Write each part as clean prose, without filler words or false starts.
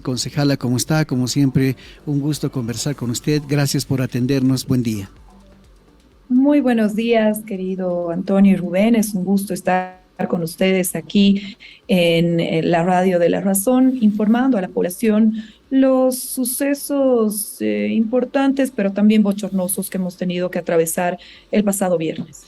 Concejala, ¿cómo está? Como siempre, un gusto conversar con usted. Gracias por atendernos. Buen día. Muy buenos días, querido Antonio y Rubén. Es un gusto estar con ustedes aquí en la radio de La Razón, informando a la población los sucesos importantes, pero también bochornosos que hemos tenido que atravesar el pasado viernes.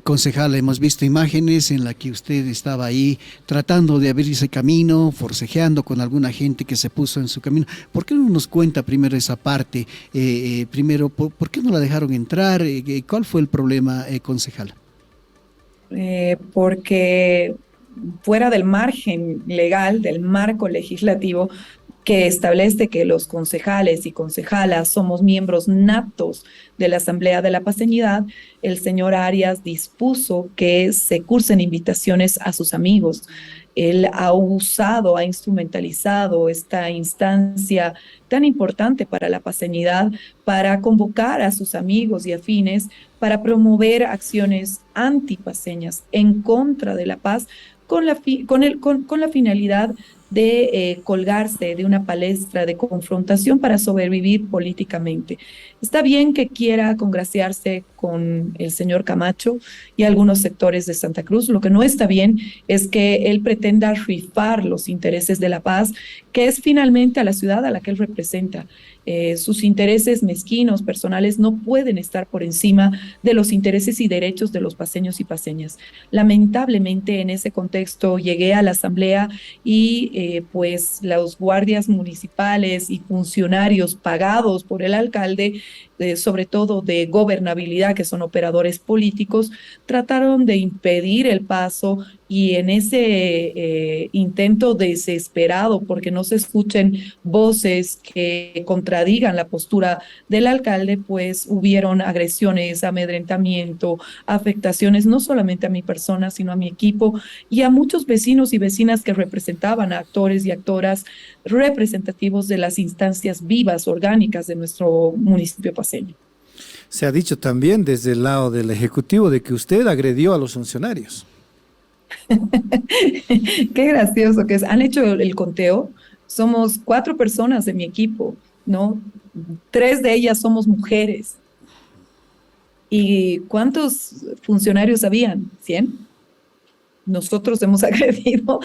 Concejala, hemos visto imágenes en las que usted estaba ahí tratando de abrirse camino, forcejeando con alguna gente que se puso en su camino. ¿Por qué no nos cuenta primero esa parte? Primero, ¿por qué no la dejaron entrar? ¿Cuál fue el problema, concejala? Porque fuera del margen legal, del marco legislativo, que establece que los concejales y concejalas somos miembros natos de la Asamblea de la Paceñidad, el señor Arias dispuso que se cursen invitaciones a sus amigos. Él ha usado, ha instrumentalizado esta instancia tan importante para la paceñidad para convocar a sus amigos y afines para promover acciones antipaceñas en contra de la paz con la finalidad de colgarse de una palestra de confrontación para sobrevivir políticamente. Está bien que quiera congraciarse con el señor Camacho y algunos sectores de Santa Cruz. Lo que no está bien es que él pretenda rifar los intereses de la paz, que es finalmente a la ciudad a la que él representa. Sus intereses mezquinos, personales, no pueden estar por encima de los intereses y derechos de los paceños y paceñas. Lamentablemente, en ese contexto, llegué a la asamblea y pues los guardias municipales y funcionarios pagados por el alcalde, sobre todo de gobernabilidad, que son operadores políticos, trataron de impedir el paso y en ese intento desesperado porque no se escuchen voces que contradigan la postura del alcalde, pues hubieron agresiones, amedrentamiento, afectaciones no solamente a mi persona, sino a mi equipo y a muchos vecinos y vecinas que representaban a actores y actoras representativos de las instancias vivas, orgánicas de nuestro municipio paceño. Se ha dicho también desde el lado del Ejecutivo de que usted agredió a los funcionarios. Qué gracioso que es. Han hecho el conteo. Somos 4 personas de mi equipo, ¿no? 3 de ellas somos mujeres. ¿Y cuántos funcionarios habían? ¿100? Nosotros hemos agredido,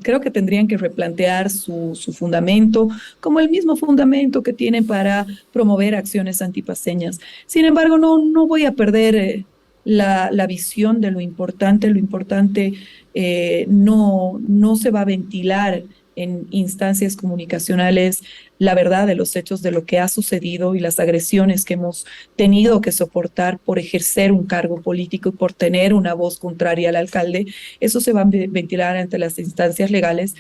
creo que tendrían que replantear su fundamento, como el mismo fundamento que tienen para promover acciones antipaceñas. Sin embargo, no voy a perder la visión de lo importante no se va a ventilar en instancias comunicacionales la verdad de los hechos de lo que ha sucedido y las agresiones que hemos tenido que soportar por ejercer un cargo político y por tener una voz contraria al alcalde. Eso se va a ventilar ante las instancias legales.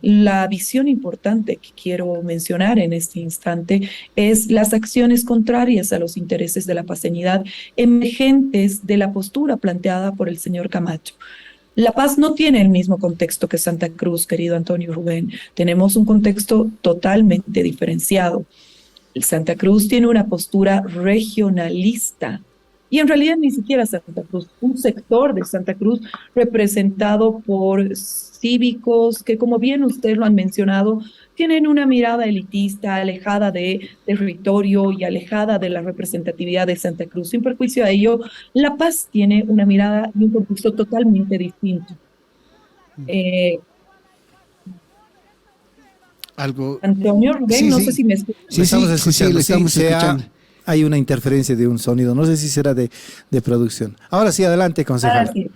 La visión importante que quiero mencionar en este instante es las acciones contrarias a los intereses de la paceñidad emergentes de la postura planteada por el señor Camacho. La Paz no tiene el mismo contexto que Santa Cruz, querido Antonio Rubén. Tenemos un contexto totalmente diferenciado. El Santa Cruz tiene una postura regionalista y en realidad ni siquiera Santa Cruz, un sector de Santa Cruz representado por cívicos que, como bien ustedes lo han mencionado, tienen una mirada elitista, alejada de territorio y alejada de la representatividad de Santa Cruz. Sin perjuicio a ello, La Paz tiene una mirada y un contexto totalmente distinto. Eh, Algo. Antonio Rubén, Sí, no sé sí. si me escucha. Le Sí, estamos sí, sí, sí, escuchando, le sí, estamos escuchando. hay una interferencia de un sonido, no sé si será de producción. Ahora sí, adelante, Ah, concejal. sí.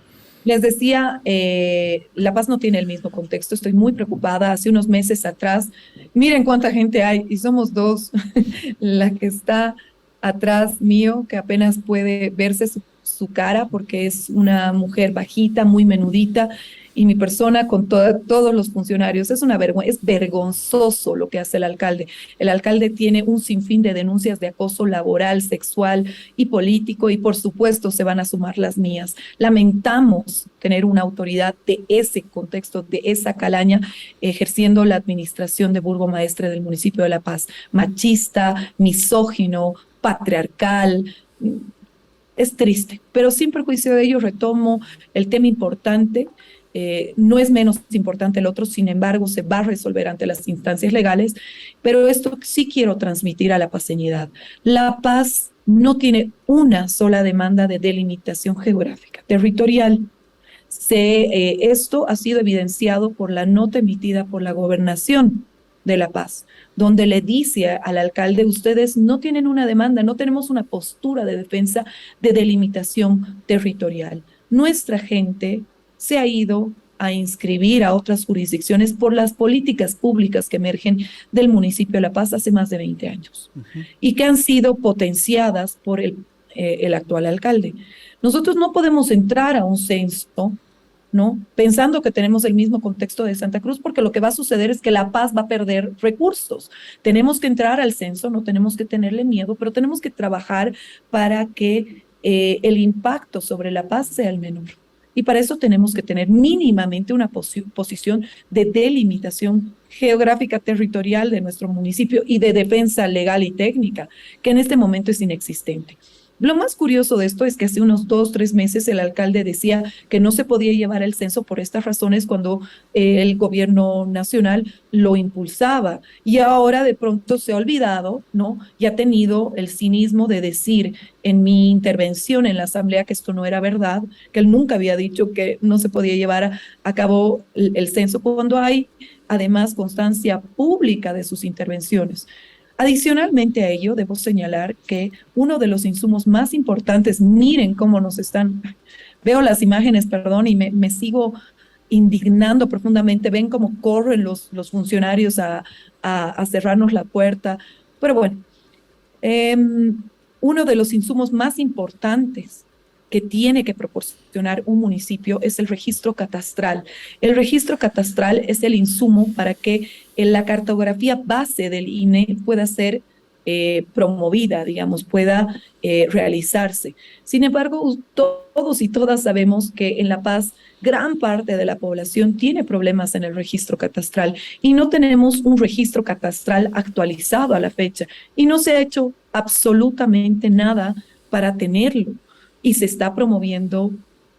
Les decía, La Paz no tiene el mismo contexto. Estoy muy preocupada. Hace unos meses atrás, miren cuánta gente hay y somos dos. La que está atrás mío, que apenas puede verse su cara porque es una mujer bajita, muy menudita, y mi persona con todos los funcionarios. Es una vergüenza, es vergonzoso lo que hace el alcalde. El alcalde tiene un sinfín de denuncias de acoso laboral, sexual y político, y por supuesto se van a sumar las mías. Lamentamos tener una autoridad de ese contexto, de esa calaña, ejerciendo la administración de burgomaestre del municipio de La Paz. Machista, misógino, patriarcal. Es triste, pero sin perjuicio de ello retomo el tema importante no es menos importante el otro, sin embargo, se va a resolver ante las instancias legales, pero esto sí quiero transmitir a la paseñidad. La paz no tiene una sola demanda de delimitación geográfica, territorial. Esto ha sido evidenciado por la nota emitida por la Gobernación de La Paz, donde le dice al alcalde, ustedes no tienen una demanda, no tenemos una postura de defensa de delimitación territorial. Nuestra gente se ha ido a inscribir a otras jurisdicciones por las políticas públicas que emergen del municipio de La Paz hace más de 20 años y que han sido potenciadas por el actual alcalde. Nosotros no podemos entrar a un censo, ¿no? Pensando que tenemos el mismo contexto de Santa Cruz, porque lo que va a suceder es que La Paz va a perder recursos. Tenemos que entrar al censo, no tenemos que tenerle miedo, pero tenemos que trabajar para que el impacto sobre La Paz sea el menor. Y para eso tenemos que tener mínimamente una posición de delimitación geográfica territorial de nuestro municipio y de defensa legal y técnica, que en este momento es inexistente. Lo más curioso de esto es que hace unos 2, 3 meses el alcalde decía que no se podía llevar el censo por estas razones cuando el gobierno nacional lo impulsaba. Y ahora de pronto se ha olvidado, ¿no? Y ha tenido el cinismo de decir en mi intervención en la asamblea que esto no era verdad, que él nunca había dicho que no se podía llevar a cabo el censo cuando hay además constancia pública de sus intervenciones. Adicionalmente a ello, debo señalar que uno de los insumos más importantes, miren cómo nos están, veo las imágenes, perdón, y me sigo indignando profundamente, ven cómo corren los funcionarios a cerrarnos la puerta, pero bueno, uno de los insumos más importantes que tiene que proporcionar un municipio es el registro catastral. El registro catastral es el insumo para que la cartografía base del INE pueda ser promovida, digamos, pueda realizarse. Sin embargo, todos y todas sabemos que en La Paz gran parte de la población tiene problemas en el registro catastral y no tenemos un registro catastral actualizado a la fecha y no se ha hecho absolutamente nada para tenerlo. Y se está promoviendo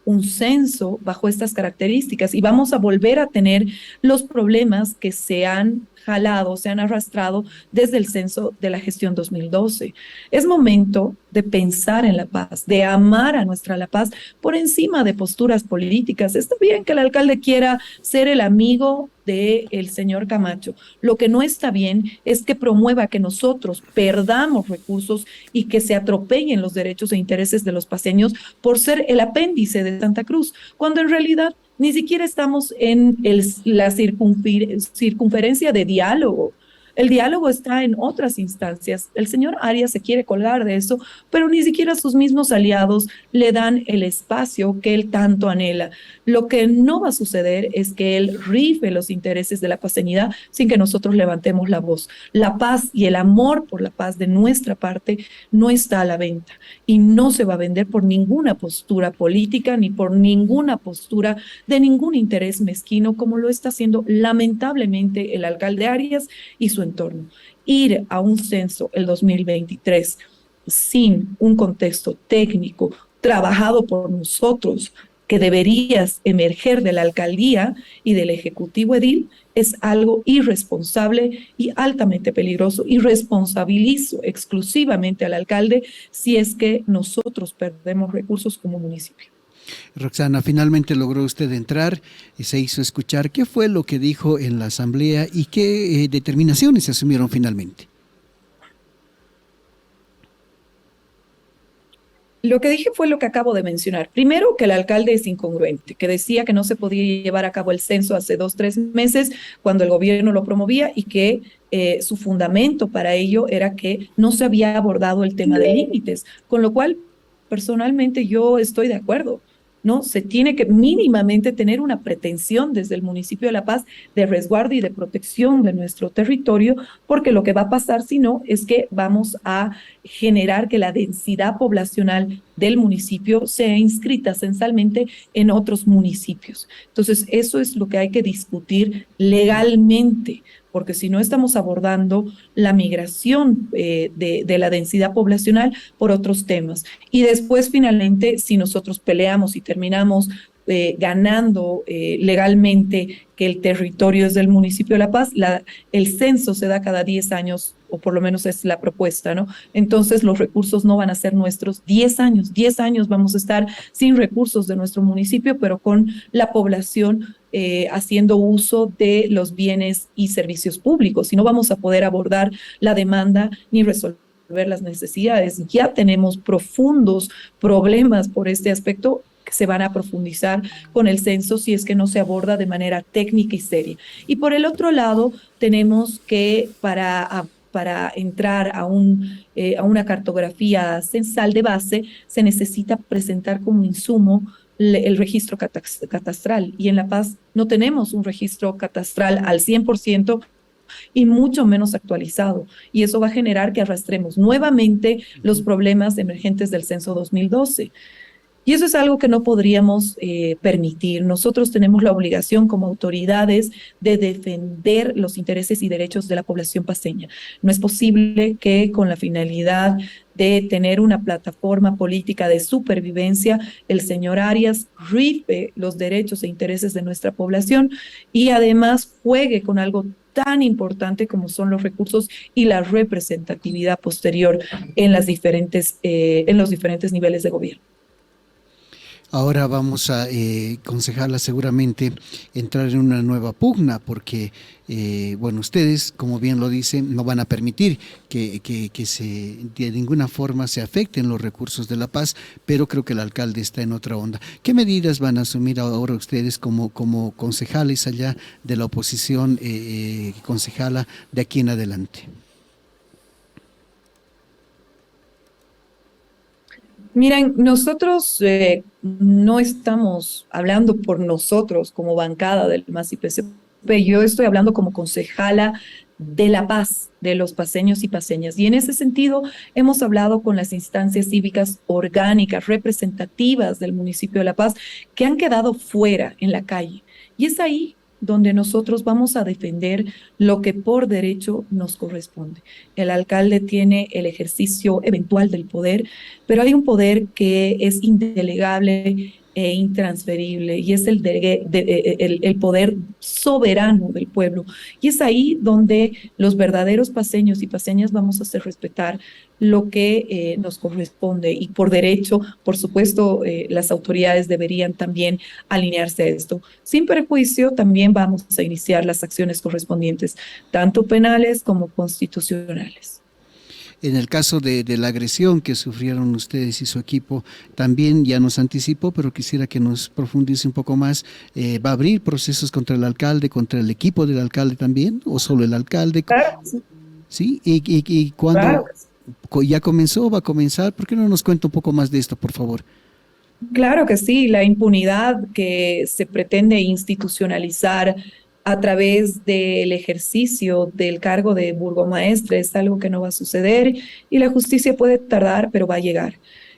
un censo bajo estas características y vamos a volver a tener los problemas que se han jalado, se han arrastrado desde el censo de la gestión 2012. Es momento de pensar en La Paz, de amar a nuestra La Paz por encima de posturas políticas. Está bien que el alcalde quiera ser el amigo del señor Camacho. Lo que no está bien es que promueva que nosotros perdamos recursos y que se atropellen los derechos e intereses de los paseños por ser el apéndice de Santa Cruz, cuando en realidad ni siquiera estamos en la circunferencia de diálogo. El diálogo está en otras instancias. El señor Arias se quiere colgar de eso, pero ni siquiera sus mismos aliados le dan el espacio que él tanto anhela. Lo que no va a suceder es que él rife los intereses de la paseñidad sin que nosotros levantemos la voz. La paz y el amor por la paz de nuestra parte no está a la venta y no se va a vender por ninguna postura política ni por ninguna postura de ningún interés mezquino, como lo está haciendo lamentablemente el alcalde Arias y su entorno. Ir a un censo el 2023 sin un contexto técnico trabajado por nosotros, que deberías emerger de la alcaldía y del ejecutivo edil, es algo irresponsable y altamente peligroso, y responsabilizo exclusivamente al alcalde si es que nosotros perdemos recursos como municipio. Roxana, finalmente logró usted entrar y se hizo escuchar. ¿Qué fue lo que dijo en la asamblea y qué determinaciones se asumieron finalmente? Lo que dije fue lo que acabo de mencionar. Primero, que el alcalde es incongruente, que decía que no se podía llevar a cabo el censo hace 2, 3 meses cuando el gobierno lo promovía y que su fundamento para ello era que no se había abordado el tema de límites, con lo cual personalmente yo estoy de acuerdo. ¿No? Se tiene que mínimamente tener una pretensión desde el municipio de La Paz de resguardo y de protección de nuestro territorio, porque lo que va a pasar si no es que vamos a generar que la densidad poblacional del municipio sea inscrita censalmente en otros municipios. Entonces, eso es lo que hay que discutir legalmente, porque si no estamos abordando la migración de la densidad poblacional por otros temas. Y después, finalmente, si nosotros peleamos y terminamos ganando legalmente que el territorio es del municipio de La Paz. El censo se da cada 10 años, o por lo menos es la propuesta, ¿no? Entonces los recursos no van a ser nuestros 10 años vamos a estar sin recursos de nuestro municipio, pero con la población haciendo uso de los bienes y servicios públicos, y no vamos a poder abordar la demanda ni resolver las necesidades. Ya tenemos profundos problemas por este aspecto que se van a profundizar con el censo si es que no se aborda de manera técnica y seria. Y por el otro lado, tenemos que para entrar a una cartografía censal de base, se necesita presentar como insumo el registro catastral. Y en La Paz no tenemos un registro catastral al 100%, y mucho menos actualizado. Y eso va a generar que arrastremos nuevamente los problemas emergentes del censo 2012. Y eso es algo que no podríamos permitir. Nosotros tenemos la obligación como autoridades de defender los intereses y derechos de la población paceña. No es posible que con la finalidad de tener una plataforma política de supervivencia, el señor Arias rife los derechos e intereses de nuestra población y además juegue con algo tan importante como son los recursos y la representatividad posterior en los diferentes niveles de gobierno. Ahora vamos a, concejala, seguramente entrar en una nueva pugna porque, bueno, ustedes, como bien lo dicen, no van a permitir que de ninguna forma se afecten los recursos de La Paz, pero creo que el alcalde está en otra onda. ¿Qué medidas van a asumir ahora ustedes como concejales allá de la oposición, concejala, de aquí en adelante? Miren, nosotros no estamos hablando por nosotros como bancada del MAS y PCP, yo estoy hablando como concejala de La Paz, de los paceños y paceñas. Y en ese sentido hemos hablado con las instancias cívicas orgánicas, representativas del municipio de La Paz, que han quedado fuera en la calle. Y es ahí donde nosotros vamos a defender lo que por derecho nos corresponde. El alcalde tiene el ejercicio eventual del poder, pero hay un poder que es indelegable e intransferible, y es el poder soberano del pueblo. Y es ahí donde los verdaderos paceños y paceñas vamos a hacer respetar lo que nos corresponde. Y por derecho, por supuesto, las autoridades deberían también alinearse a esto. Sin perjuicio, también vamos a iniciar las acciones correspondientes, tanto penales como constitucionales. En el caso de la agresión que sufrieron ustedes y su equipo, también ya nos anticipó, pero quisiera que nos profundice un poco más. ¿Va a abrir procesos contra el alcalde, contra el equipo del alcalde también, o solo el alcalde? Claro, sí. ¿Sí? ¿Y cuándo Claro. ya comenzó? ¿Va a comenzar? ¿Por qué no nos cuenta un poco más de esto, por favor? Claro que sí, la impunidad que se pretende institucionalizar a través del ejercicio del cargo de burgomaestre es algo que no va a suceder, y la justicia puede tardar, pero va a llegar.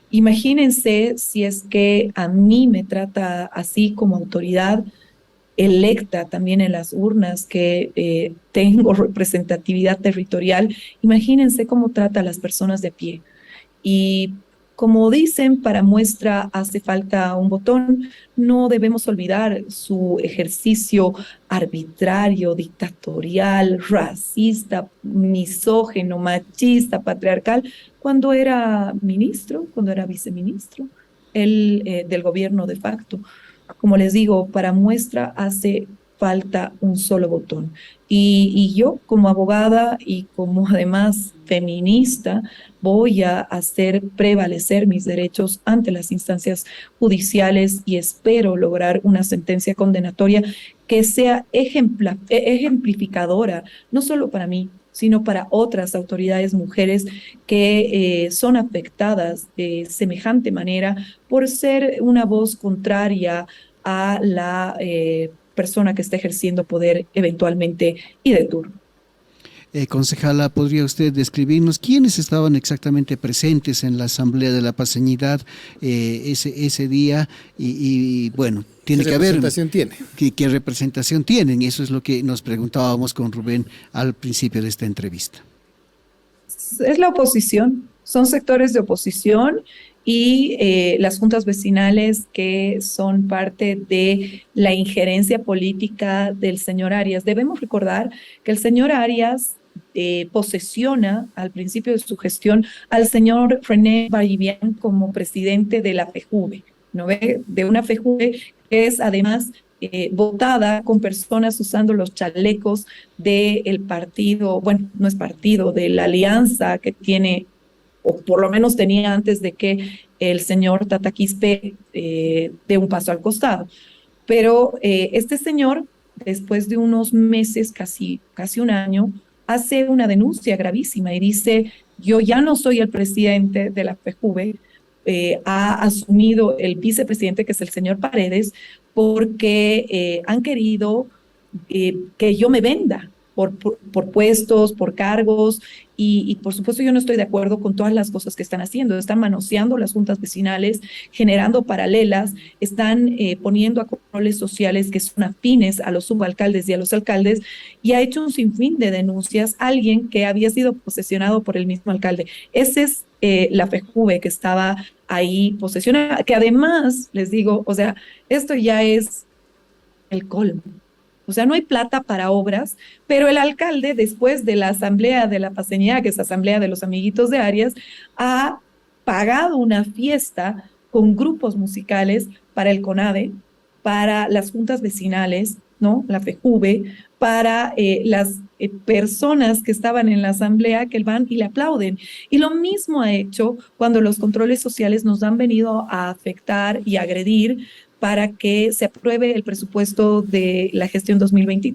Imagínense si es que a mí me trata así como autoridad electa también en las urnas, que tengo representatividad territorial. Imagínense cómo trata a las personas de a pie. Y como dicen, para muestra hace falta un botón. No debemos olvidar su ejercicio arbitrario, dictatorial, racista, misógeno, machista, patriarcal, cuando era ministro, cuando era viceministro del gobierno de facto. Como les digo, para muestra hace falta un solo botón. Y yo, como abogada y como además feminista, voy a hacer prevalecer mis derechos ante las instancias judiciales, y espero lograr una sentencia condenatoria que sea ejemplificadora, no solo para mí, sino para otras autoridades mujeres que son afectadas de semejante manera por ser una voz contraria a la persona que está ejerciendo poder eventualmente y de turno. Concejala, ¿podría usted describirnos quiénes estaban exactamente presentes en la Asamblea de la Paceñidad ese día? Y bueno, tiene que haber... ¿Qué representación tienen? Eso es lo que nos preguntábamos con Rubén al principio de esta entrevista. Es la oposición, son sectores de oposición, y las juntas vecinales que son parte de la injerencia política del señor Arias. Debemos recordar que el señor Arias posesiona al principio de su gestión al señor René Balivián como presidente de la FEJUVE, ¿no ve? De una FEJUVE que es además votada con personas usando los chalecos del partido, bueno, no es partido, de la alianza que tiene, o por lo menos tenía antes de que el señor Tata Quispe dé un paso al costado. Pero este señor, después de unos meses, casi un año, hace una denuncia gravísima y dice: yo ya no soy el presidente de la FEJUVE, ha asumido el vicepresidente, que es el señor Paredes, porque han querido que yo me venda por puestos, por cargos, y por supuesto yo no estoy de acuerdo con todas las cosas que están haciendo. Están manoseando las juntas vecinales, generando paralelas, están poniendo a controles sociales que son afines a los subalcaldes y a los alcaldes, y ha hecho un sinfín de denuncias alguien que había sido posesionado por el mismo alcalde. Ese es la FEJUVE que estaba ahí posesionada, que además, les digo, o sea, esto ya es el colmo. O sea, no hay plata para obras, pero el alcalde, después de la asamblea de la Paseña, que es la asamblea de los amiguitos de Arias, ha pagado una fiesta con grupos musicales para el CONADE, para las juntas vecinales, ¿no? La FEJUVE, para las personas que estaban en la asamblea, que van y le aplauden. Y lo mismo ha hecho cuando los controles sociales nos han venido a afectar y agredir para que se apruebe el presupuesto de la gestión 2023.